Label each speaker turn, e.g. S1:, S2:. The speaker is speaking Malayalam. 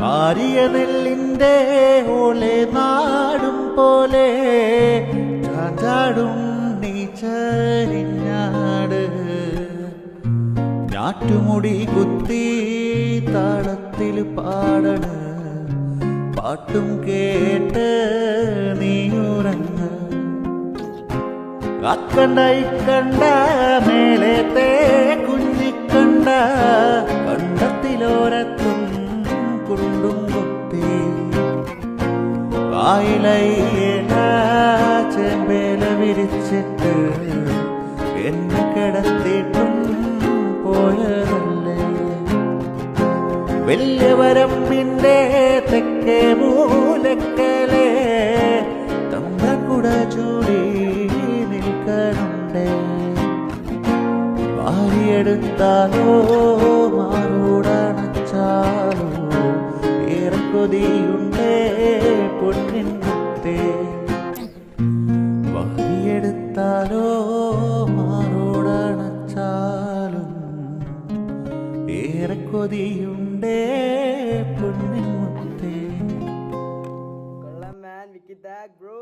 S1: ആരിയ നെല്ലിൻ്റെ ഓലെ നാടും പോലെ ചാടും നീ ചരിഞ്ഞാട്. ഞാറ്റുമുടി കുത്തി താളത്തിൽ പാടണ് പാട്ടും കേട്ട് നീ ഉറങ്ങ. അക്കണ്ട ഇക്കണ്ട മേലത്തെ കുഞ്ഞിക്കണ്ട കണ്ടത്തിലോരത്തും കുണ്ടും കുത്തി വായിലയില ചെമ്പേല വിരിച്ചിട്ട് എന്നെ കിടത്തിയിട്ടും പോയതല്ലേ. വലിയ വരമ്പിൻ്റെ തെക്കേ മൂലക്കലെ തമ്പ്രക്കുട ചൂടി നിൽക്കനുണ്ടേ. വാരിയെടുത്താലോ മാറോടണച്ചാലോ ഏറെ കൊതിയുണ്ടേ പൊന്നിൻ മുത്തേ. വാരിയെടുത്താലോ മാറോടണച്ചാലും ഏറെ കൊതിയുണ്ടേ പൊന്നിൻ മുത്തേ.
S2: കൊള്ളാം man, wicked tag bro.